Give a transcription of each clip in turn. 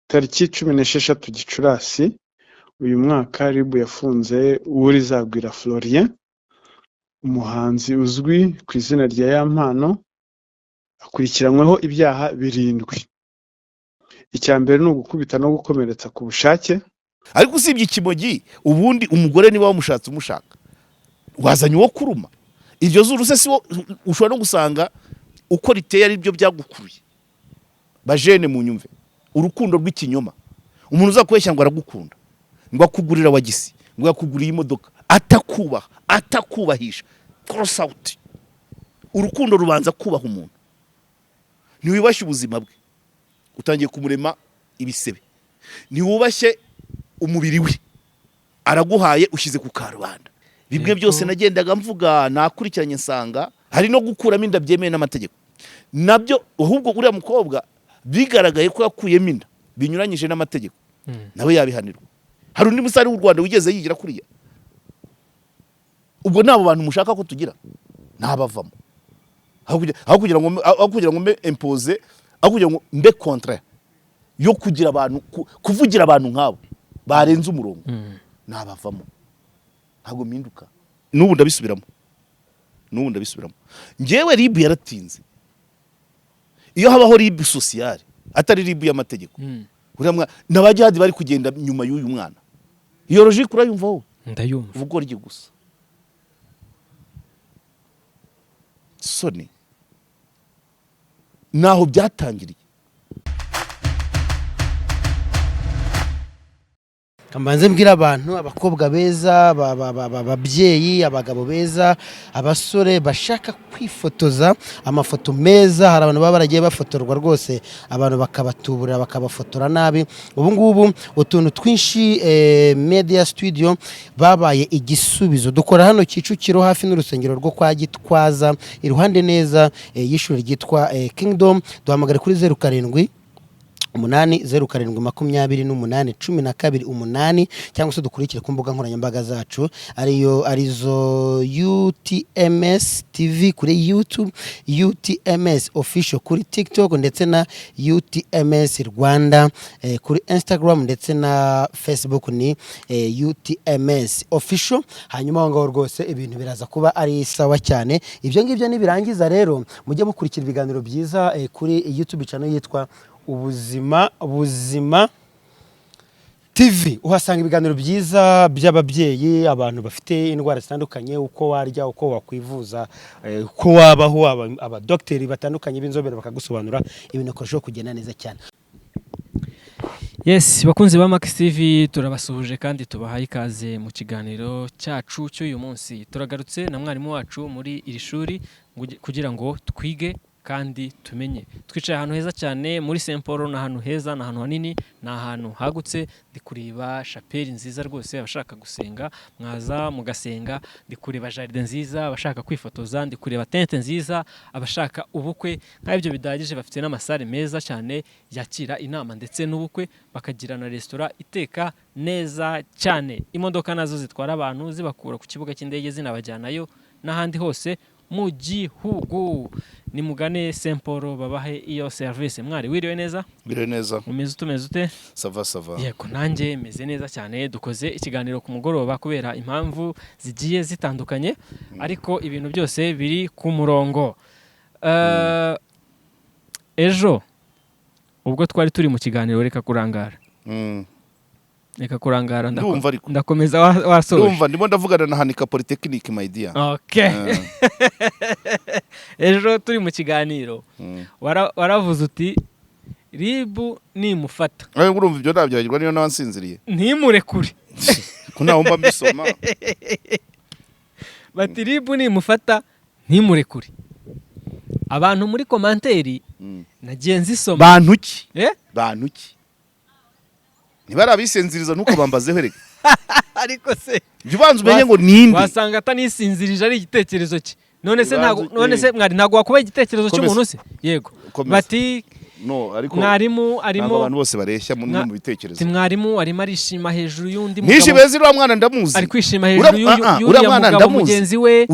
tariki 16 Gicurasi uyu mwaka RIB yafunze Uwurizagwira Florien, umuhanzi uzwi ku izina rya Yampano, akurikiranyweho ibyaha 7. Icya mbere ni ugukubita no gukomeretsa ku bushake. Ariko usibye ikimogi, ubundi umugore niba wamushatse umushaka wazanye uwo kuruma. Iryo zuru se si ushobora no gusanga uko riteye ari byo byagukuruye. Bajene mu nyumve urukundo rw'ikinyoma. Umuntu uzakweshya ngo aragukunda, ngo akugurira wagisi, ngo yakuguriye imodoka, atakubahisha. Cross out. Urukundo rubanza kubaha umuntu. Ntiwibashye ubuzima bwe, utangiye kumurema ibisebe. Ntiwubashye umubiri we, araguhaye ushize ku karubanda. Bimwe byose nagendaga mvuga nakurikiranye nsanga hari no gukuramo inda byemeye n'amategeko. Nabyo ahubwo uriya mukobwa bigaragaye ko yakuyemo inda binyuranyije n'amategeko, nawe yabihanirwa. Hari undi musari w'u Rwanda wigeze yigira kuriya. Ubwo nabo bantu mushaka ko tugira nabavamo. Aho kugira ngo mbe impose, aho kugira ngo mbe contraire yo kugira abantu kuvugira abantu nkabo barenze umurongo, nabavamo. Ntago mpinduka. N'ubu ndabisubiramo. Ngewe RIB yaratinze. Iyo habaho RIB sociale atari RIB y'amategeko, n'abajyadi bari kugenda nyuma y'uyu mwana. Iyo logique urayumva wowe? Ndayumva. Vugo rye gusa. Soni naho byatangiriye. Kambanze mbwira abantu, abakobwa beza, ababyeyi, abagabo beza, abasore bashaka kwifotoza amafoto meza. Hari abantu baba baragiye bafotorwa rwose, abantu bakabatubura bakabafotora nabi. Ubu ngubu utuntu twinshi Media Studio babaye igisubizo. Dukora hano Kicukiro hafi n'urusengero rwo kwa Gitwaza, iruhande neza y'ishuri ryitwa Kingdom. Duhamagara kuri 07 80728 cyangwa se dukurikire ku mbuga nkoranyambaga zacu arizo UTMS TV kuri YouTube, UTMS Official kuri TikTok ndetse na UTMS Rwanda kuri Instagram ndetse na Facebook ni UTMS Official. Hanyuma aho ngaho rwose ibintu biraza kuba ari sawa cyane. Ibyo ngibyo nibirangiza rero mujye mukurikira ibiganiro byiza kuri YouTube channel yitwa Ubuzima TV. Uhasanga ibiganiro byiza by'ababyeyi, abantu bafite indwara zitandukanye, uko warya, uko wakwivuza, uko wabaho, abadokiteri batandukanye b'inzobere bakagusobanura ibintu ukoresha kugenda neza cyane. Yes, bakunzi ba Max TV turabasuhuje kandi tubahaye ikaze mu kiganiro cyacu cy'uyu munsi. Turagarutse na mwarimu wacu muri iri shuri kugira ngo twige kandi tumenye. Twicaye ahantu heza cyane muri Saint Paul, na ahantu heza, na ahantu hanini, na ahantu hagutse. Ndi kureba chapelle nziza rwose, abashaka gusenga mwaza mugasenga. Ndi kureba jardin nziza, abashaka kwifotoza. Ndi kureba tente nziza, abashaka ubukwe. Nk'ibyo bidagije bafite n'amasare meza cyane yakira inama ndetse n'ubukwe, bakagira na restaurant iteka neza cyane. Imodoka nazo zitwara abantu zibakura ku kibuga cy'indege zinabajyanayo n'ahandi hose mu gihugu. Ni mugane Saint Paul babahe iyo service. Mwari wiriwe neza? Wiriwe neza. Umeze ute? Sava. Yego nanjye meze neza cyane. Dukoze ikiganiro ku mugoroba kubera impamvu zigiye zitandukanye, ariko ibintu byose biri ku murongo. Ejo ubwo twari turi mu kiganiro reka kurangara. Reka kurangara ndakomeza wasoje. Ndumva ndimo ndavugana na Hanika Polytechnique my dear. Okay. Ejo turi mu kiganiro waravuze uti RIB nimufata. Urumva ibyo ndabyagirwa niyo nabansinziriye. Ntimurekure. Kunawumva mbisoma. Bati RIB nimufata ntimurekure. Abantu muri komanteri nagiye nzisoma. Bantu ki? Bantu ki? Nibara bisenziriza nuko bambazeho rege. Ariko se Jubanzu menye ngo ninde? Wasanga atanisinzirije ari igitekerezo cye. None se mwari ntago wakubaye igitekerezo cy'umuntu se? Yego. Bati no ariko mwarimu arimo abantu bose bareshya mu bitekerezo. Mwarimu arimo arishima hejuru y'undi mugabo. Nishi bezi uriya mwana ndamuzi. Ari kwishima hejuru y'undi mugabo mugenzi we.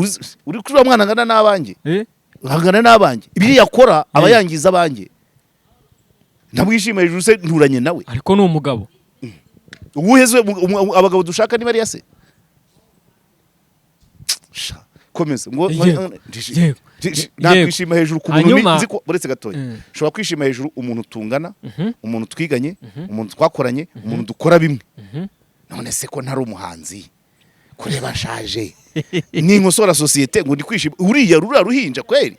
Uri kuri uwo mwana ngana n'abanjye. Ngana n'abanjye. Ibiri yakora abayangiza abanjye. ntamwishima hejuru se nturanye nawe ariko ni umugabo uwuheze abagabo dushaka niba ari yase komeza ngo nakwishima hejuru ku muntu nzi ko buretse gatoya ushobora kwishima hejuru umuntu tungana umuntu twiganye umuntu twakoranye umuntu dukora bimwe none se ko ntari umuhanzi kureba nshaje ni nkosora societe ngo ndikwishima uriya ruhinja kweri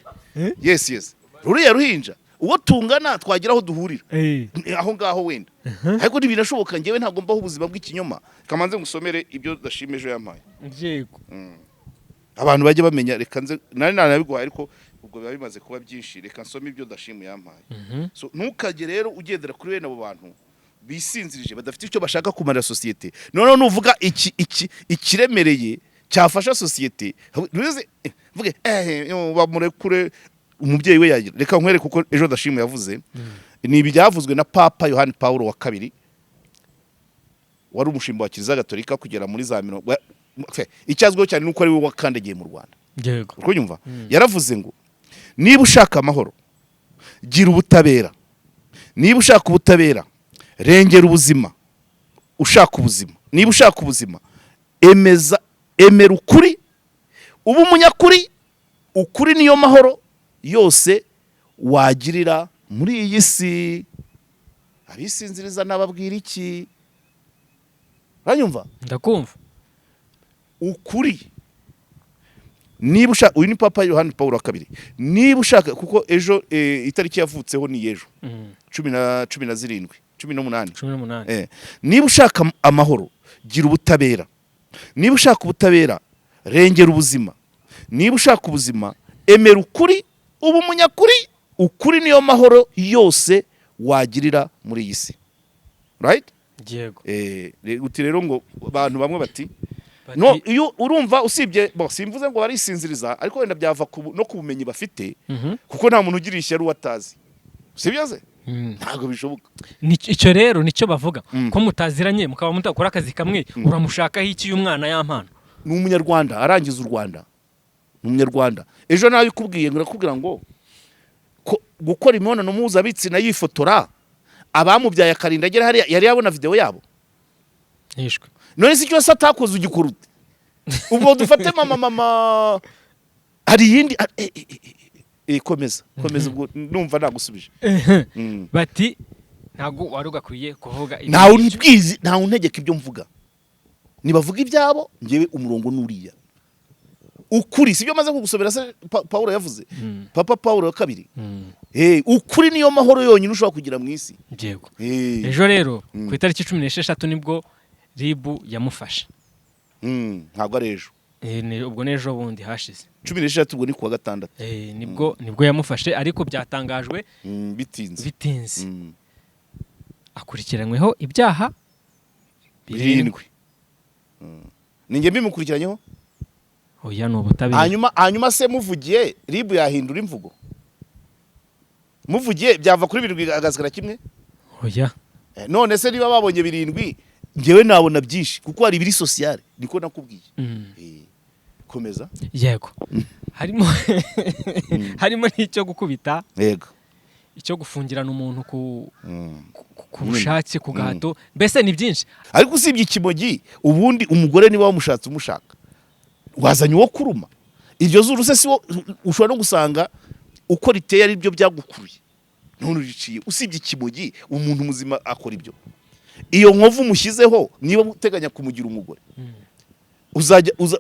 yes ruriya ruhinja uwo tungana twagira aho duhurira aho ngaho wenda ariko ntibinashoboka ngewe ntabwo mbaho ubuzima bw'ikinyoma kamanze ngusomere ibyo dashimeje yampaye yego abantu bajye bamenya reka nze nari nanabiguhaye ariko ubwo biba bimaze kuba byinshi reka nsome ibyo dashimu yampaye so ntukajye rero ugendera kuri bene abo bantu bisinzirije badafite icyo bashaka kumarira societe none nuvuga ikiremereye cyafasha societe vuge bamurekure umubyeyi we yagira reka nkwereke kuko ejo dashimu yavuze ni ibyavuzwe na Papa Yohani Paulo wa kabiri wari umushimba wa Kiliziya Gatolika kugera muri za icyazweho cyane nuko ari we wakandagiye mu Rwanda yego uko nyumva yaravuze ngo niba ushaka amahoro gira ubutabera niba ushaka ubutabera rengera ubuzima ushaka ubuzima niba ushaka ubuzima emera ukuri uba umunyakuri ukuri niyo mahoro yose wagirira muri iyi si abisinziriza nababwira iki uranyumva ndakumva ukuri niba ushaka uyu ni Papa Yohani Paulo wa kabiri niba ushaka kuko ejo itariki yavutseho ni ejo 18 niba ushaka amahoro gira ubutabera niba ushaka ubutabera rengera ubuzima niba ushaka ubuzima emera ukuri uba umunyakuri ukuri niyo mahoro yose wagirira muri iyi si right yego uti rero ngo abantu bamwe bati no iyo urumva usibye simvuze ngo barisinziriza ariko wenda byava no kubumenyi bafite kuko nta muntu ugira ishyari watazi sibyaze ntabwo bishoboka icyo rero nicyo bavuga ko mutaziranye mukaba mutakora akazi kamwe uramushakaho iki y'umwana y'ampano ni umunyarwanda arangiza u Rwanda ni umunyarwanda ejo nawe ikubwiye ngo nakubwira ngo gukora imibonano mpuzabitsina yifotora abamubyaye akarinda agera hariya yari yabona video yabo nishwe none si cyose atakoze ugikora ute ubwo dufate mama hari yindi komeza ubwo numva nagusubije bati ntago wari ugakwiye kuvuga ntawe unbwizi ntawe untegeka ibyo mvuga nibavuga ibyabo ngewe umurongo nuriya ukuri sibyo maze kugusomera se Paulo yavuze Papa Paulo wa kabiri ukuri niyo mahoro yonyine ushobora kugira mu isi yego ejo rero ku itariki 16 nibwo Ribu yamufashe ntabwo ari ejo ubwo nejo bundi hashize 16 ubwo ni kuwa gatandatu nibwo yamufashe ariko byatangajwe bitinze akurikiranyweho ibyaha 7 ninge mbimukurikiranyeho oya no butabera hanyuma se muvugiye Ribu yahindura imvugo muvugiye byava kuri 7 agasigara kimwe oya none se niba babonye 7 ngewe nabona byinshi kuko hari ibiri sociale niko nakubwiye komeza yego harimo n'icyo gukubita yego icyo gufungirana umuntu ku bushake ku gahato mbese ni byinshi ariko usibye ikimogi ubundi umugore niba wamushatse umushaka wazanye uwo kuruma iryo zuru se si ushobora no gusanga uko riteye ari byo byagukuruye none uriciye usibye ikimogi umuntu muzima akora ibyo iyo nkovu mushyizeho niba uteganya kumugira umugore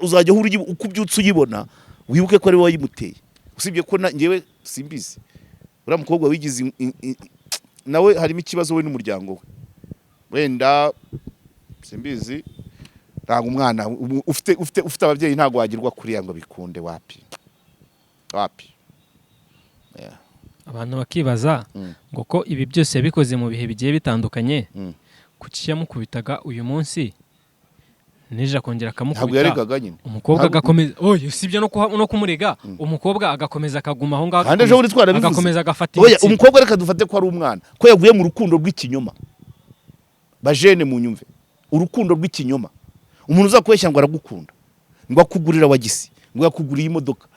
uzajya huri uko byutse uyibona wibuke ko ari wowe yimuteye usibye ko ngewe simbizi uriya mukobwa wigize nawe harimo ikibazo we n'umuryango we wenda simbizi ntabwo umwana ufite ababyeyi ntabwo wagirwa kuriya ngo bikunde wapi abantu bakibaza ngo ko ibi byose yabikoze mu bihe bigiye bitandukanye kuki yamukubitaga uyu munsi neje akongera akamukubita umukobwa agakomeza usibye no kumurega umukobwa agakomeza akaguma aho ngaho agakomeza agafata ibitsi umukobwa reka dufate ko ari umwana ko yaguye mu rukundo rw'ikinyoma bajene mu nyumve urukundo rw'ikinyoma umuntu uzakweshya ngo aragukunda ngo akugurira wagisi ngo yakuguriye imodoka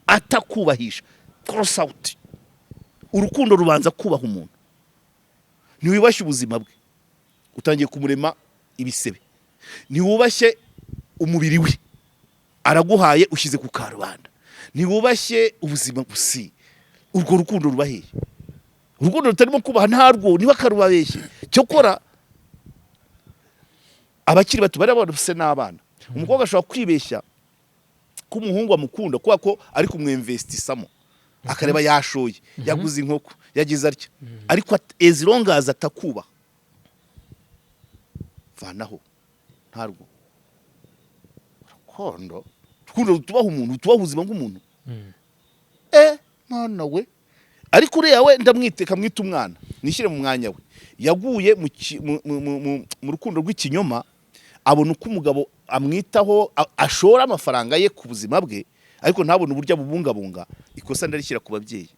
atakubahisha cross out urukundo rubanza kubaha umuntu ntiwubashye ubuzima bwe utangiye kumurema ibisebe, ntiwubashye umubiri we araguhaye ushyize ku karubanda, ntiwubashye ubuzima gusi, urwo rukundo rubaheye, urukundo rutarimo kubaha ntarwo niba karubabeshye. Cyokora abakiri bato bari bose n'abana, umukobwa ashobora kwibeshya ko umuhungu amukunda kubera ko ari kumwinvestisamo, akareba yashoye, yaguze inkoko, yagize atya, ariko as long as atakubaha vanaho ntarwo rukundo rutubaha umuntu, rutubaha ubuzima bw'umuntu. Mwana we, ariko uriya we ndamwiteka mwita umwana, nishyire mu mwanya we, yaguye mu rukundo rw'ikinyoma, abona uko umugabo amwitaho, ashora amafaranga ye ku buzima bwe, ariko ntabone uburyo abubungabunga. Ikosa ndarishyira ku babyeyi,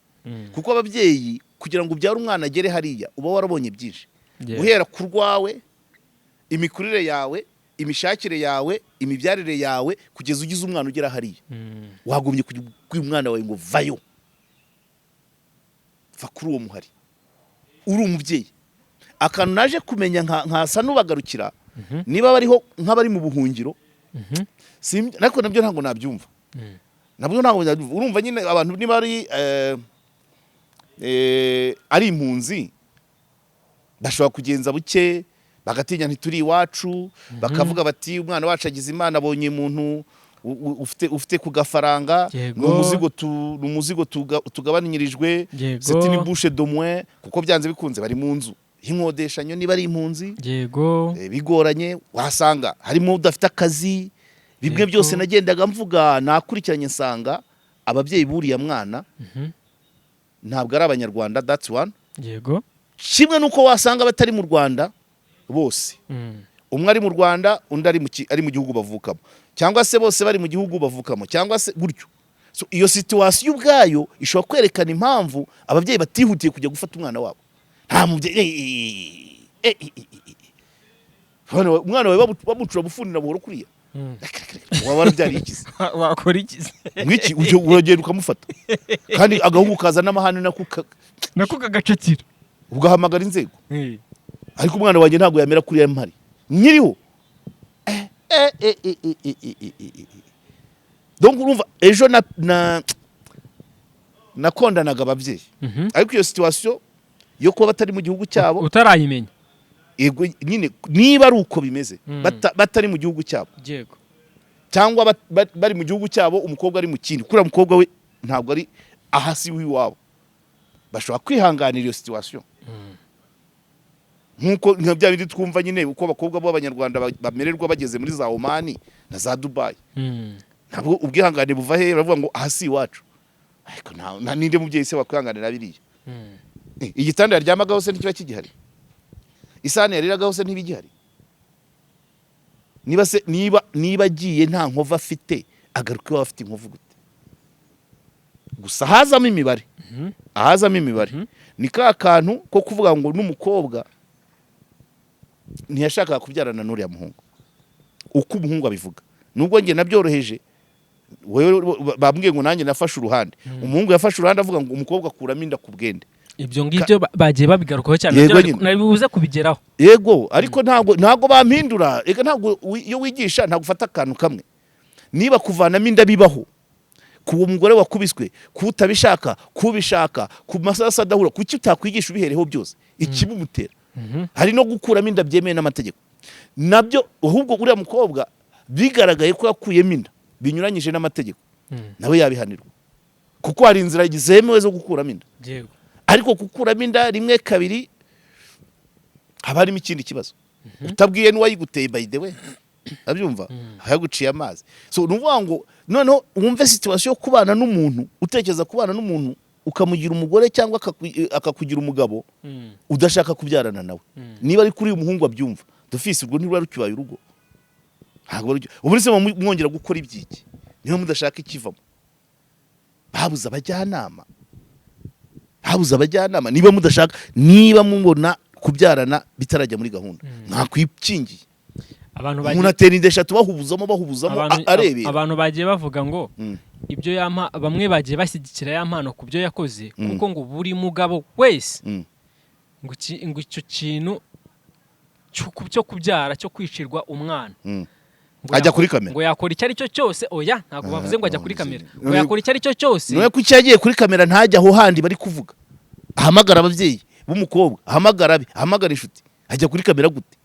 kuko ababyeyi kugira ngo ubyare umwana agere hariya uba warabonye byinshi, guhera ku rwawe, imikurire yawe, imishakire yawe, imibyarire yawe, kugeza ugize umwana ugera hariya. Wagomye kubwira umwana wawe ngo vayo, va kuri uwo muhari, uri umubyeyi. Akantu naje kumenya nkasa n'ubagarukira, niba bariho nk'abari mu buhungiro, ariko nabyo ntabwo nabyumva, urumva nyine abantu niba ari impunzi bashobora kugenza buke, bagatinya ntituri iwacu, bakavuga bati umwana wacu agize Imana, abonye umuntu ufite ku gafaranga, ni umuzigo tugabanyirijwe, c'est une bouche de moins, kuko byanze bikunze bari mu nzu y'inkodeshanyo niba ari impunzi, bigoranye, wasanga harimo udafite akazi. Bimwe byose nagendaga mvuga, nakurikiranye nsanga ababyeyi buriya mwana ntabwo ari abanyarwanda, that's one. Kimwe nuko wasanga batari mu Rwanda bose, umwe ari mu Rwanda, undi ari mu gihugu bavukamo, cyangwa se bose bari mu gihugu bavukamo, cyangwa se gutyo. So iyo situation ubwayo ishobora kwerekana impamvu ababyeyi batihutiye kujya gufata umwana wabo. Nta mubyeyi umwana wawe bamucura bufuni buhoro kuriya, waba warabyariye ikizi, wakora ikizi mwiki uragenda ukamufata, kandi agahungu kaza n'amahane nako kagacatira, ugahamagara inzego. Ariko umwana wanjye ntabwo yamera kuriya mpari nyiriho. Donc urumva ejo nakondanaga ababyeyi, ariko iyo situation yo kuba batari mu gihugu cyabo utarayimenya, yego nyine niba ari uko bimeze, batari mu gihugu cyabo, cyangwa bari mu gihugu cyabo, umukobwa ari mu kindi, kuri umukobwa we ntabwo ari ahasi w'iwabo, bashobora kwihanganira iyo situation. Nkuko nka bya bindi twumva nyine uko abakobwa b'Abanyarwanda bamererwa bageze muri za Oman na za Dubai, ntabwo ubwihangane buva he, baravuga ngo ahasi iwacu, ariko nta ninde mubyeyi se wakwihanganira biriya. Igitanda yaryamagaho se ntikiba kigihari, isahani yariragaho se ntibigihari. Niba agiye nta nkova afite, agaruka iwawe afite inkovu gute? Gusa hazamo imibare, ni ka kantu ko kuvuga ngo n'umukobwa ntiyashakaga kubyarana n'uriya muhungu, uko umuhungu abivuga. Nubwo njye nabyoroheje, bambwiye ngo nanjye nafashe uruhande, umuhungu yafashe uruhande avuga ngo umukobwa akuramo inda ku bwende. Ibyo ngibyo bagiye babigarukaho cyane, nabibuze kubigeraho. Yego, ariko ntabwo bampindura. Ega ntabwo iyo wigisha ntabwo ufata akantu kamwe. Niba kuvanamo inda bibaho, ku mugore wakubiswe, kutabishaka, kubishaka, ku masasa adahura, kuki utakwigisha ubihereho byose ikibumutera? Hari no gukuramo inda byemewe n'amategeko nabyo, ahubwo uriya mukobwa bigaragaye ko yakuyemo inda binyuranyije n'amategeko, nawe yabihanirwa, kuko hari inzira zemewe zo gukuramo inda. Ariko gukuramo inda rimwe kabiri haba harimo ikindi kibazo, utabwiye n'uwayiguteye by the way, abyumva hayaguciye amazi. So nuvuga ngo noneho wumve situation yo kubana n'umuntu, utekereza kubana n'umuntu ukamugira umugore cyangwa akakugira umugabo udashaka kubyarana nawe. Niba ari kuri umuhungu abyumva, dufise urwo ntirwa rukibaye urugo, ntabwo ubu se mwongera gukora ibyiki niba mudashaka ikivamo. Babuza abajyanama, niba mudashaka, niba mubona kubyarana bitarajya muri gahunda, mwakwikingiye. Umuntu atera indesha bahubuzamo arebera. Abantu bagiye bavuga ngo ibyo bamwe bagiye bashyigikira ya mpano ku byo yakoze, kuko ngo buri mugabo wese ngo icyo kintu cyo kubyara cyo kwicirwa umwana ngo ajya kuri kamera ngo yakora icyo ari cyo cyose. Oya, ntabwo bavuze ngo ajya kuri kamera, ngo yakora icyo ari cyo cyose. niwe kuki yagiye kuri kamera ntajya aho handi bari kuvuga, ahamagara ababyeyi b'umukobwa, ahamagara abe, ahamagara inshuti, ajya kuri kamera gute?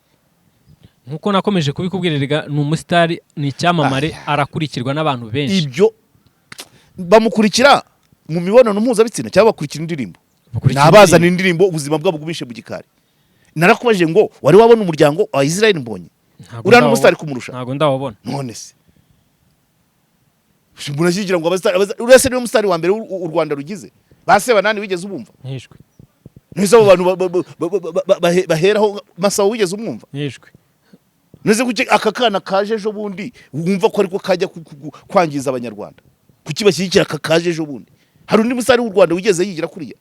Nkuko nakomeje kubikubwirira, ni umusitari, ni icyamamare, arakurikirwa n'abantu benshi. Ibyo bamukurikira mu mibonano mpuzabitsina cyangwa bakurikira indirimbo? Nabazana indirimbo ubuzima bwabo bwubishe mu gikari. Narakubajije ngo wari wabona umuryango wa Israel Mbonyi? Uriya n'umusitari kumurusha? Ntabwo ndawabona. None se murashyigikira ngo uriya se niwe musitari wa mbere u Rwanda rugize? Base banani wigeze ubumva? Ntishwe. Nese abo bantu baheraho Masabo wigeze umwumva? Ntishwe. Nese kuki aka kana kaje ejo bundi wumva ko ariko kajya kwangiza abanyarwanda? Kuki bashyigikira aka kaje ejo bundi? Hari undi musitari w'u Rwanda wigeze yigira kuriya?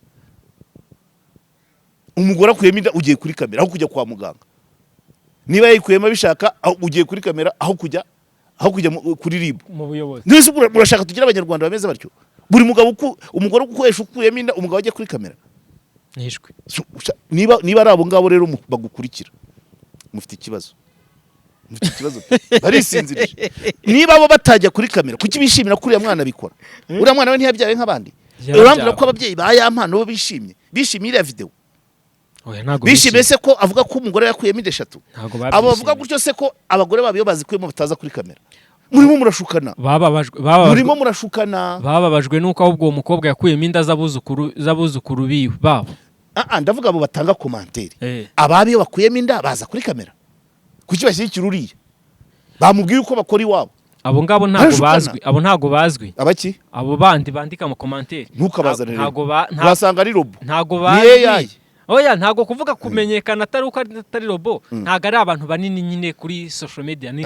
Umugore akuyemo inda ugiye kuri kamera aho kujya kwa muganga. Niba yayikuyemo bishaka ugiye kuri kamera aho kujya kuri RIB mu buyobozi. Nese urashaka tugira abanyarwanda bameze batyo? Buri mugabo umugore ukoresha ukuyemo inda umugabo ajya kuri kamera? Ntishwe. Niba ari abo ngabo rero bagukurikira mufite ikibazo. Barisinzirije. Niba abo batajya kuri kamera kuki bishimira kuri mwana bikora? Uriya mwana we ntiyabyaye nk'abandi. Urambwira ko ababyeyi ba ya mpano bo bishimye iriya video? Bishimiye se ko avuga ko umugore yakuyemo inda 3? Abo bavuga gutyo se ko abagore babiyo bazikuyemo bataza kuri kamera? Murimo murashukana. Murimo murashukana. Bababajwe nuko ahubwo uwo mukobwa yakuyemo inda z'abuzukuru biwe babo. Ndavuga abo batanga commentaire. Ababiyo bakuyemo inda baza kuri kamera. Kuki bashyigikira uriya? Bamubwiye uko bakora iwabo. Abo ngabo ntago bazwi. Abaki? Abo bandi bandika mu commentaire. Ntukabazanire. Basanga ari robo. Ntago bazwi. Oya, ntago kuvuga kumenyekana atari uko atari robo, ntago ari abantu banini nyine kuri social media. Ni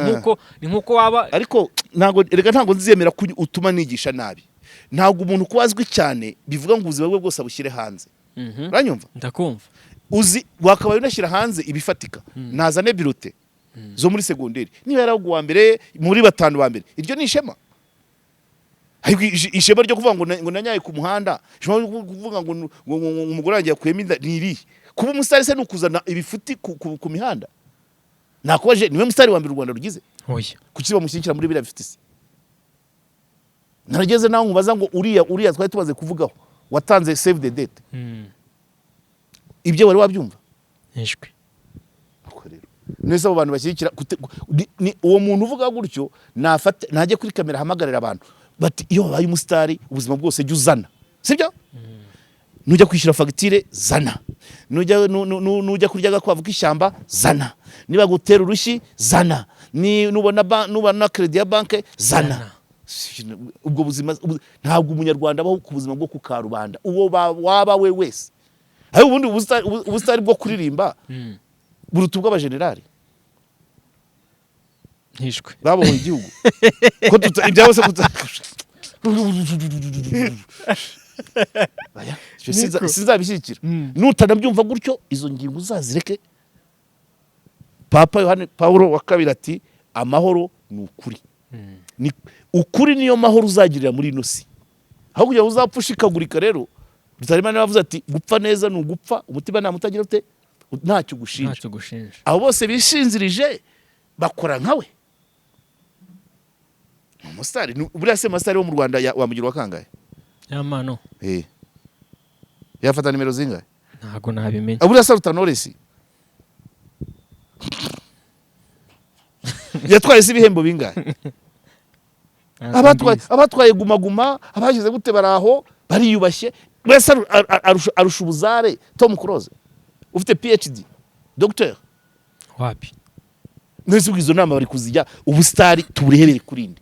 nkuko waba ariko ntago nziyemera utuma nigisha nabi. Ntago umuntu kubazwi cyane bivuga ngo ubuzima bwe bwose abushyire hanze. Uranyumva? Ndakumva. Uzi wakabaye unashyira hanze ibifatika. Nazane birote zo muri segonderi. Niba yaraguwa mbere muri batanu ba mbere. Iryo ni ishema. Ariko ishema ryo kuvuga ngo nanyaye ku muhanda, ishema kuvuga ngo umugore wanjye yakuyemo inda niri. Kuba umusitari se nukuzana ibifuti ku mihanda. Nakubaje niwe musitari wa mbere u Rwanda rugize? Oya. Kuki bamushyigikira muri biriya bifite se? Narageze naho nkubaza ngo uriya twari tumaze kuvugaho watanze save the date. Ibyo wari wabyumva? Ntishwe. Nese abo bantu bashyigikira uwo muntu uvuga gutyo najye kuri kamera hamagarira abantu bati iyo wabaye umusitari ubuzima bwose jya uzana, sibyo? Nujya kwishyura fagitire zana, nujya kurya agakwavu k'ishyamba zana, niba gutera urushyi zana, nubona credit ya banke zana. Ubwo buzima ntabwo umunyarwanda abaho ku buzima bwo ku karubanda uwo waba we wese. Aho ubundi ubusitari bwo kuririmba buruta ubw'abajenerali. Ntishwe. Babohoye igihugu ko ibyabo se sinzabishyigikira. Nutanabyumva gutyo izo ngingo uzazireke. Papa Yohane Paulo wa kabiri ati amahoro ni ukuri. Ni ukuri niyo mahoro uzagirira muri ino si. Aho kugira uzapfa ushikagurika rero Rutarimana yavuze ati gupfa neza ni ugupfa umutima nta mutagira ute ntacyo gushinja. Abo bose bishinzirije bakora nkawe. Umusitari buriya se umusitari wo mu Rwanda wamugira wakangaye? Yamano. Yafata nimero zingahe? Ntago nabimenye. Buriya se Rutanores yatwaye se ibihembo bingahe? Abatwaye guma abashyize gute baraho bariyubashye. Wese arusha ubuzare Tom Cruise ufite PhD docteur wapi? Nese ubwizo nama bari kuzijya ubusitari tuburehebere kurinde.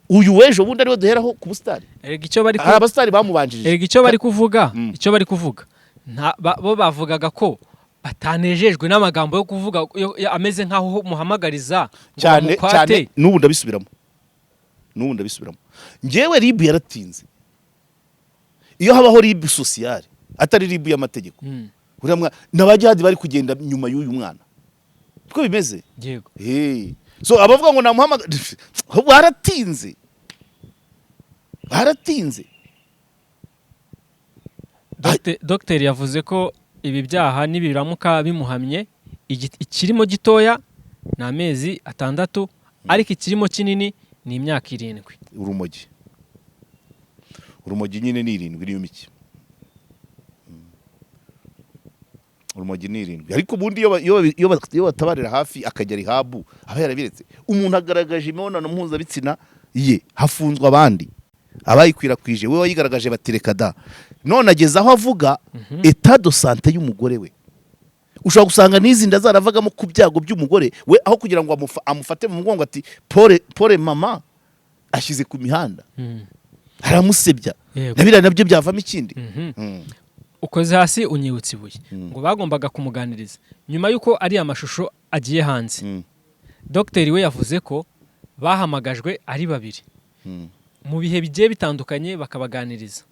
Uyu wejo bundi ariwe duheraho ku busitari. Erega icyo bari abasitari bamubanjirije. Erega icyo bari kuvuga bo bavugaga ko batanejejwe n'amagambo yo kuvuga ameze nkaho muhamagariza cyane n'ubu ndabisubiramo. Ngewe RIB yaratinze. Iyo habaho RIB social atari RIB y'amategeko. N'abajyadi bari kugenda nyuma y'uyu mwana. Uko bimeze? Yego. So abavuga ngo namuhamagara baratinze. Dr. yavuze ko ibi byaha nibiramuka bimuhamye ikirimo gitoya ni amezi 6 ariko ikirimo kinini ni imyaka 7. urumogi nyine ni 7 niyo miki. Urumogi ni 7 ariko ubundi iyo batabarira hafi akajya rihabu aba yarabiretse. Umuntu agaragaje imibonano mpuzabitsina ye hafunzwa abandi abayikwirakwije we wayigaragaje batireka da none ageze aho avuga etat de santé y'umugore we. Ushobora gusanga n'izinda zaravagamo ku byago by'umugore we aho kugira ngo amufate mu mugongo ati pole mama ashyize ku mihanda aramusebya nabira nabyo byavamo ikindi. Ukoze hasi unyibutse ibuye ngo bagombaga kumuganiriza nyuma yuko ari amashusho agiye hanze. Dr we yavuze ko bahamagajwe ari 2 mu bihe bigiye bitandukanye bakabaganiriza.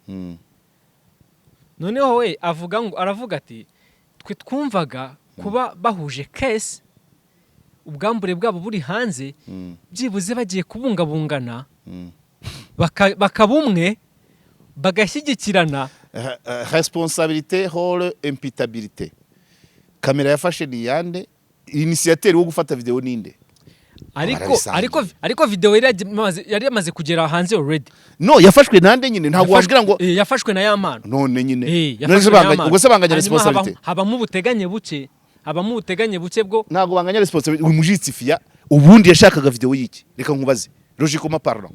Noneho we aravuga ati twe twumvaga kuba bahuje case ubwambure bwabo buri hanze byibuze bagiye kubungabungana bakabumwe bagashyigikirana. Responsabilité rôle imputabilité. Kamera yafashe ni yande, initiateur wo gufata video ninde? Ariko video yari yamaze kugera hanze already. No yafashwe nande nyine ntabwo wabwira ngo yafashwe na Yampano. None nyine. Ubwo se banganya responsabilité. Habamo ubuteganye buke bwo ntabwo banganya responsabilité. Umujitsifia ubundi yashakaga video yiki. Reka nkubaze. Logiquement parlant.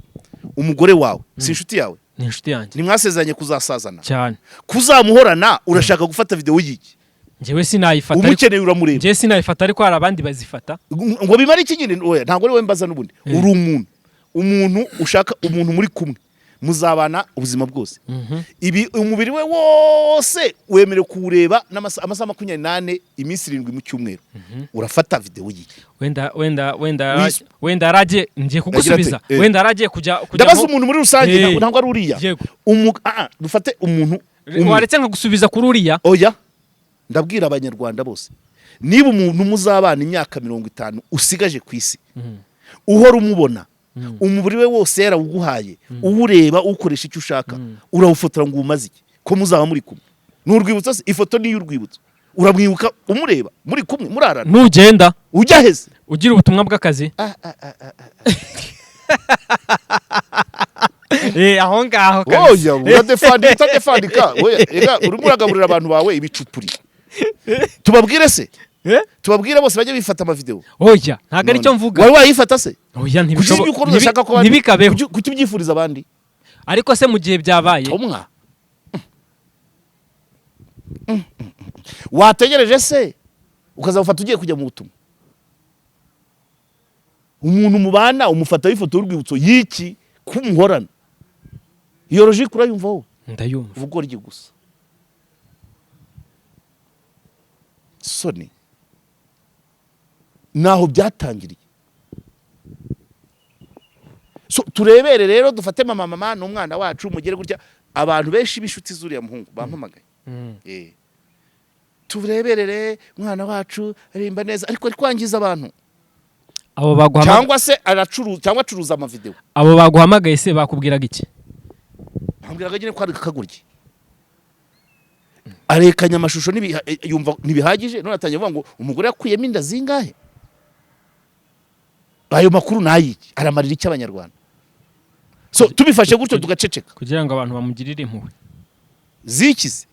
Umugore wawe si inshuti yawe. Ni inshuti yanjye. Ni mwasezanye kuzasazana. Cyane. Kuzamuhorana urashaka gufata video yiki. Njyewe sinayifata. Umukeneye uramureba. Njyewe sinayifata ariko hari abandi bazifata. Ngo bimara iki nyine oya ntabwo ari we mbaza n'ubundi. Uri umuntu ushaka umuntu muri kumwe muzabana ubuzima bwose. Ibi umubiri we wose wemere kuwureba amasaha 28 iminsi 7 mu cyumweru. Urafata video yiki. Wenda aragiye ngiye kugusubiza. Wenda aragiye kujya ndabaza umuntu muri rusange ntabwo ari uriya. Dufate umuntu waretse nka gusubiza kuri uriya. Oya ndabwira abanyarwanda bose niba umuntu muzabana imyaka 50 usigaje ku isi uhora umubona umubiri we wose yarawuguhaye uwureba ukoresha icyo ushaka urawufotora ngo umaze iki ko muzaba muri kumwe n'urwibutso se ifoto ni y'urwibutso uramwibuka umureba muri kumwe murarana nugenda ujya heze ugira ubutumwa bw'akazi aho ngaho oya uradefandika urimo uragaburira abantu bawe ibicupuri tubabwire se tubabwire bose bajye bifata ama video. Oya ntago ari cyo mvuga. Wari wayifata se? Oya ntibishoboka. Ntibikabeho. Kuki byifuriza abandi? Ariko se mu gihe byabaye. Umwa. Wategereje se ukazafata ugiye kujya mu butumwa. Umuntu mubana umufata w'ifoto y'urwibutso yiki kumuhorana. Iyo logique urayumva wowe? Ndayumva. Vugo rye gusa. Soni naho byatangiriye. So turebere rero dufate mama n'umwana wacu mugere gutya abantu benshi bishuti zuriya muhungu bampamagaye. Tureberere mwana wacu arimba neza ariko kwangiza abantu. Abo baguhamagaye cyangwa se acuruza ama video. Abo baguhamagaye se bakubwiraga iki? Bambwiraga nyine ko ari kagurye. Arekanya amashusho yumva nibihagije none atangiye kuvuga ngo umugore yakuyemo inda zingahe. Ayo makuru nayiki aramarira iki abanyarwanda. So tubifashe gutyo tugaceceka kugira ngo abantu bamugirire impuhwe zikize.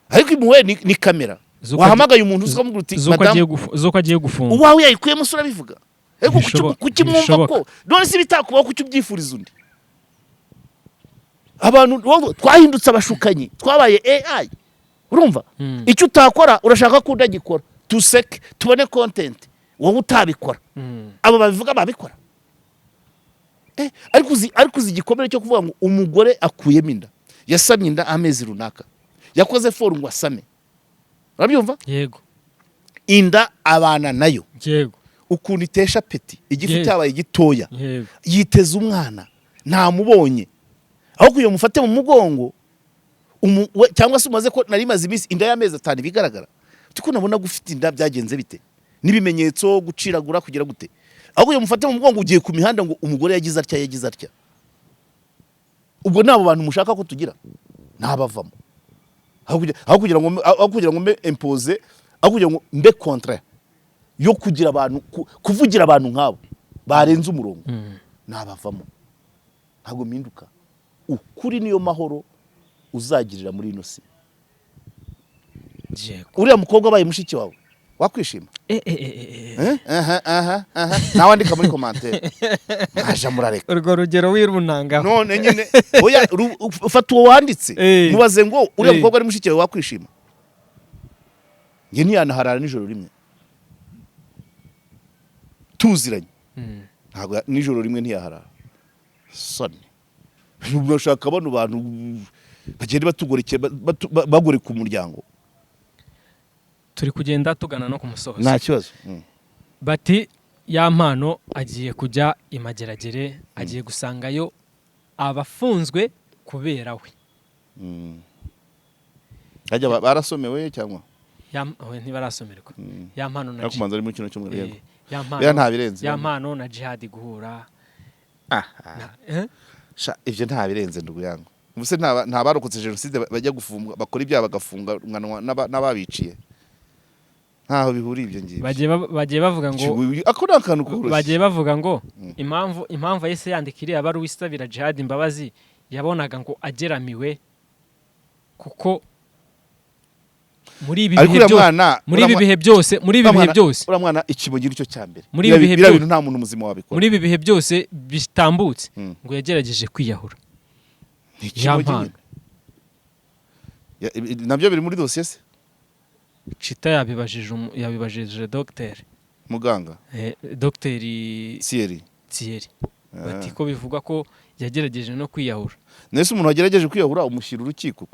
Ariko impuhwe ni kamera. Wahamagaye umuntu ukamubwira uti madam zoko agiye gufunga. Uwawe yayikuyemo sura bivuga. Ego kuki mwumva ko none si bitakubaho kuki ubyifuriza undi. Abantu twahindutse abashukanyi twabaye AI. Urumva icyo utakora urashaka ko udagikora tuseke tubone content wowe utabikora. Abo babivuga babikora. Ariko igikomere cyo kuvuga ngo umugore akuyemo inda yasamye inda amezi runaka yakoze foru ngo asame. Urabyumva? Yego. Inda abana nayo. Yego. Ukuntu itesha peti igifu cyabaye gitoya. Yego. Yiteze umwana nta mubonye aho kuyo mufate mu mugongo cyangwa se umaze ko nari maze iminsi inda y'amezi 5 bigaragara tuko nabona gufite inda byagenze bite nibimenyetso guciragura kugira gute aho kuyo mufate mu mugongo ugiye ku mihanda ngo umugore yagize atya ubwo nabo bantu mushaka ko tugira ntabavamo aho kugira ngo mbe impose, aho kugira ngo mbe contraire yo kugira abantu kuvugira abantu nk'abo barenze umurongo nabavamo, ntago mpinduka. Ukuri niyo mahoro uzagirira muri ino si. Uriya mukobwa abaye mushiki wawe wakwishima? Nawe andika muri commentaire mwaja murareka urwo rugero wirunangaho. none nyine oya ufata uwo wanditse mubaze ngo uriya mukobwa ari mushiki wawe wakwishima? Nge ntiyanaharara nijoro rimwe tuziranye, ntabwo nijoro rimwe ntiyaharara. Soni urashaka bano bantu bagenda batugorekeye bagoreka umuryango. Turi kugenda tugana no ku musozi. Nta kibazo. Bati ya mpano agiye kujya imageragere, agiye gusangayo abafunzwe kubera we. Hajya barasomewe cyangwa ntibarasomerwa. Ya mpano na kumanza ari mu kino cyo muri yego. Ya nta birenze. Ya mpano na Jihad guhura. Ivyo nta birenze ndugu yangu. Ubuse nta barokotse jenoside bajya gufunga bakora ibyaha bagafunga n'ababiciye. Ntaho bihuri ibyo ngiye. Bagiye bavuga ngo ako nakantu kuhura. Bagiye bavuga ngo impamvu yese yandikiriye abari wisabira Jihad imbabazi yabonaga ngo ageramiwe kuko muri ibi bihe byose ura mwana ikibogiro cyo cyambere. Muri ibi bihe bintu nta muntu muzima wabikora. Muri ibi bihe byose bitambutse ngo yagerageje kwiyahura. Nabyo biri muri dosiye se? Chita yabibajije Dr. Muganga. Dr. Thierry. Bati ko bivuga ko yagerageje no kwiyahura. Nese umuntu wagerageje kwiyahura umushyira urukiko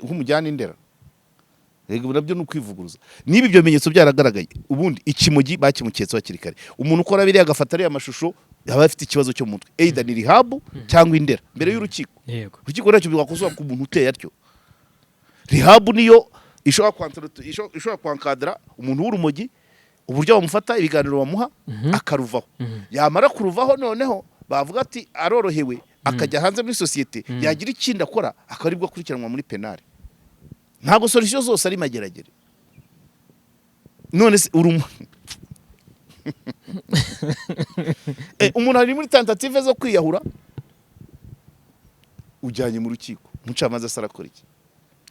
kumujyana indera. Rego nabyo nukwivuguruza. Niba ibyo bimenyetso byaragaragaye ubundi ikimogi bakimuketse bakirikare. Umuntu ukora biri agafata ari amashusho yaba afite ikibazo cyo mutwe. Either ni rehab cyangwa indera mbere y'urukiko. Yego. Urukiko racyo bwakozwa ku muntu uteye atyo. Rehab niyo ishobora kwankadra umuntu w'urumogi uburyo bamufata ibiganiro bamuha akaruvaho. Yamara kuruvaho noneho bavuga ati arorohewe akajya hanze muri societe yagira ikindi akora akaribwa kurikiranwa muri penale. Ntago solution zose ari mageragere. None se umuntu ari muri tentative zo kwiyahura ujyanye mu rukiko mucamanza sarakora iki?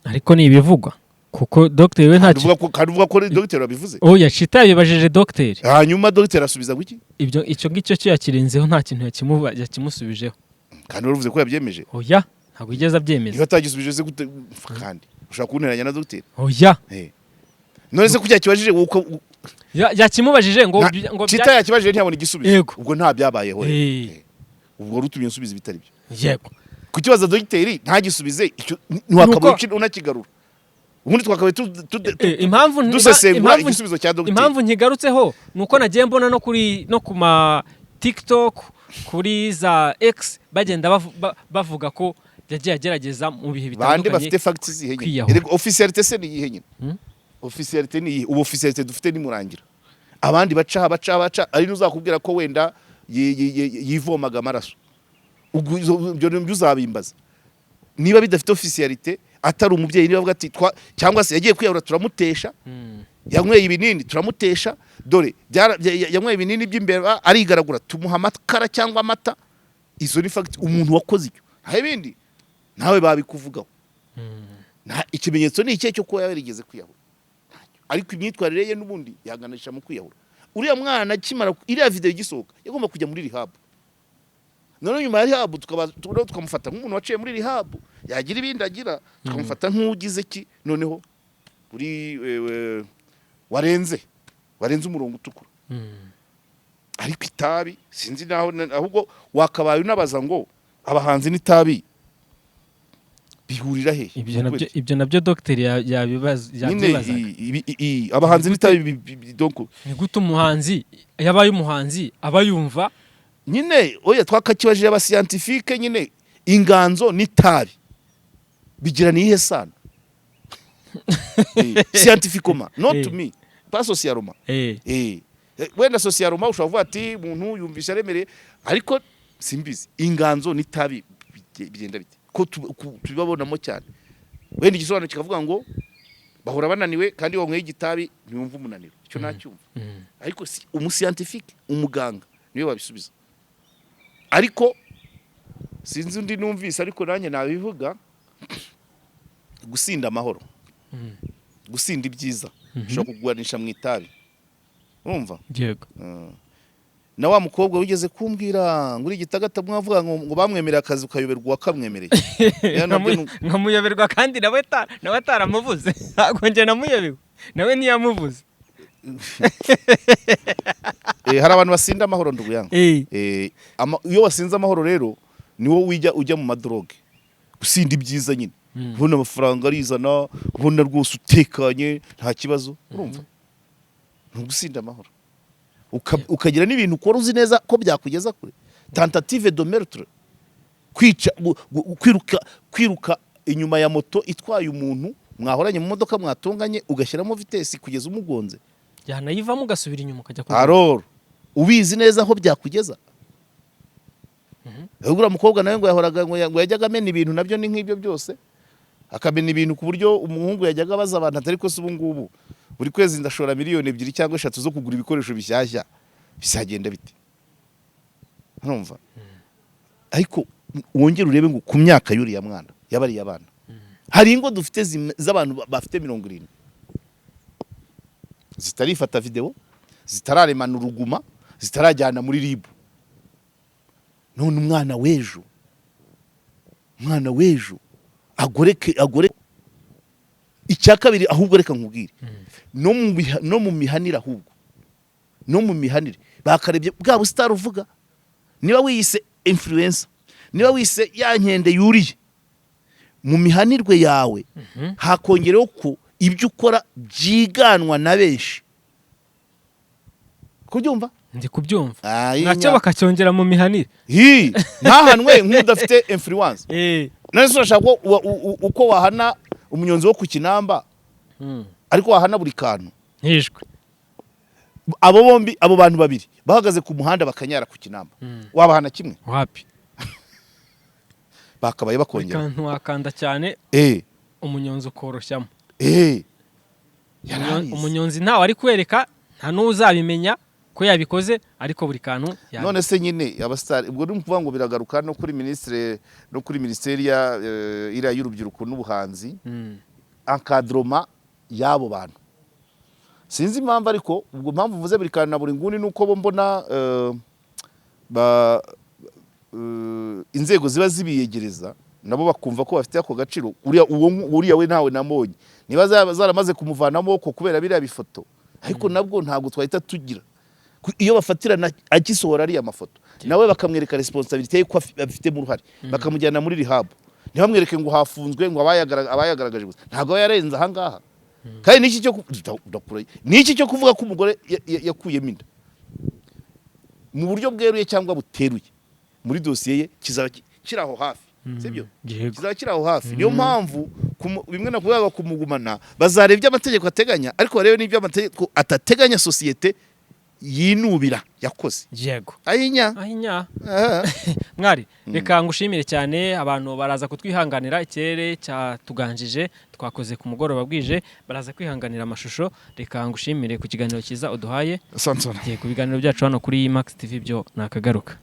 Ariko ni ibivugwa kuko Dr. we ntacyo kavuga ko Dr. wabivuze. Oya Chita yabibajije Dr. Hanyuma Dr. asubiza guki? Icyo ngicyo cyo yakirenzeho nta kintu yakimusubijeho. Kandi uruvuze ko yabyemeje? Oya ntabwo igeze abyemeza. Iyo atagisubije se gute kandi ushaka kunteranya na Dr. Oya none se kujya kibajije uko yakimubajije ngo Chita yakibajije ntiyabona igisubizo. Ubwo nta byabayeho. Ubwo rutumye nsubiza bitari byo. Yego. Kukibaza Dr. ntagisubize ntiwakabaye unakigarura. Ubundi twakabaye dusesengura igisubizo cya Dr. Impamvu nkigarutseho nuko nagiye mbona no kuma TikTok kuri za X bagenda bavuga ko yagiye agerageza mu bihe bitandukanye. Bande bafite facts zihenye. Officialité se ni yihenye. Officialité ni ubu officialité dufite ni murangira. Abandi baca ari nuzakubwira ko wenda yivomaga amaraso. Ubyo uzabimbaza. Niba bidafite officialité atari umubyeyi niba avuga ati cyangwa se yagiye kwiyahura turamutesha. Yanyweye ibinini turamutesha. Dore yanyweye ibinini by'imbeba arigaragura tumuha amakara cyangwa amata. Izo ni fact umuntu wakoze icyo. Ibindi nawe babikuvugaho. Ikimenyetso ni icyo ko yarigeze kwiyahura. Ariko imyitwarire ye n'ubundi yaganisha mu kwiyahura. Uriya mwana kimara iriya video gisohoka yagomba kujya muri rehab. None nyuma ya rehab tukamufata nk'umuntu waciye muri rehab yagira ibindi agira tukamufata nk'ugize ki noneho uri warenze umurongo utukura. Ariko itabi sinzi naho ahubwo wakabaye unabaza ngo abahanzi n'itabi bihurira he? Ibyo nabyo Dr. yabibaza. Abahanzi n'itabi donc ni gute umuhanzi yabaye umuhanzi abayumva nyine oya twakakibajije aba scientifique nyine inganzo n'itabi bigira nihe sana scientifiquement not to me pas socialement wenda socialement ushavuga ati umuntu yumvisha remereye ariko simbizi inganzo n'itabi bigenda bite ko tubibabonamo cyane wenda igisobanuro kikavuga ngo bahora bananiwe kandi iyo wanyweye igitabi ntiyumva umunaniro, icyo nacyumva. Ariko si umuscientifique, umuganga niwe wabisubiza. Ariko sinzi undi numvise, ariko nanjye nabivuga, gusinda amahoro, gusinda ibyiza ushobora kugwanisha mu itabi, urumva. yego na wa mukobwa wigeze kumbwira ngo uri Gitagata mwavuga ngo bamwemerera akazi ukayoberwa uwakamwemereye. nkamuyoberwa kandi nawe ataramuvuze. Ntabwo njye namuyobewe, nawe ntiyamuvuze. Hari abantu basinda amahoro ndugu yangu. Iyo wasinze amahoro rero niwo ujya mu madroge, gusinda ibyiza nyine, ubona amafaranga arizana, ubona rwose utekanye nta kibazo, urumva. Ntugusinda amahoro, ukagira n'ibintu ukora uzi neza ko byakugeza kure. Tentative de meurtre, kwiruka inyuma ya moto itwaye umuntu mwahoranye mu modoka mwatunganye, ugashyiramo vitesi kugeza umugonze, yanayivamo ugasubira inyuma ukajya aroro ubizi neza aho byakugeza. Ugura mukobwa nawe ngo yahoraga ngo yajyaga amena ibintu, nabyo ni nk'ibyo byose, akamena ibintu ku buryo umuhungu yajyaga abaza abantu atari ko se ubu ngubu buri kwezi ndashora miliyoni 2 cyangwa 3 zo kugura ibikoresho bishyashya, bizagenda bite? Urumva. Ariko wongera urebe ngo ku myaka y'uriya mwana yabariye abana, hari ingo dufite z'abantu bafite 70 zitarifata video, zitararemana uruguma, zitarajyana muri ribu. None umwana w'ejo agoreke icyakabiri. Ahubwo reka nkubwire, no mu mihanire, ahubwo no mu mihanire bakarebye bwa bustar uvuga, niba wiyise influencer, niba wise yankende yuriye, mu mihanirwe yawe hakongereho ko ibyo ukora byiganwa na benshi. Kubyumva? Ndi kubyumva. Nacyo bakacyongera mu mihanire. Ntahanwe nk'udafite influence. None se urashaka uko wahana umunyonzi wo ku Kinamba, ariko wahana buri kantu hishwe. Abo bantu babiri bahagaze ku muhanda bakanyara ku Kinamba, wabahana kimwe? Wapi? Bakabaye bakongera kantu wakanda cyane, umunyonzi ukoroshyamo. Umunyonzi ntawe ari kwereka, nta n'uzabimenya ko yabikoze, ariko buri kantu yani. None se nyine abastar, ubwo ni kuvuga ngo biragaruka no kuri ministeri iriya y'urubyiruko n'ubuhanzi, encadrement y'abo bantu. Sinzi impamvu, ariko ubwo mpamvu mvuze buri kantu na buri nguni nuko bo mbona inzego ziba zibiyegereza, nabo bakumva ko bafite ako gaciro. Uriya we ntawe namubonye, niba zaramaze kumuvanamo ko kubera biriya bifoto, ariko nabwo ntabwo twahita tugira. Iyo bafatirana agisohora ari amafoto, nawe bakamwereka responsibility ko afite mu ruhare, bakamujyana muri rehab, ntibamwereke ngo hafunzwe ngo abayagaragaje gusa, ntabwo yarenze aha ngaha. Kandi niki cyo kuvuga ko umugore yakuyemo inda mu buryo bweruye cyangwa buteruye, muri dosiye ye kizaba kiraho hafi, sibyo? Kizaba kiraho hafi. Niyo mpamvu bimwe na kuvuga kumugumana, bazarebye amategeko ateganya, ariko barebe n'ibyo amategeko atateganya societe yinubira yakoze. Yego. Ayinya. Mwari, reka ngushimire cyane. Abantu baraza kutwihanganira, ikirere cyatuganjije, twakoze ku mugoroba bwije, baraza kwihanganira amashusho. Reka ngushimire ku kiganiro cyiza uduhaye. Sansona. Ku biganiro byacu hano kuri Max TV byo nakagaruka.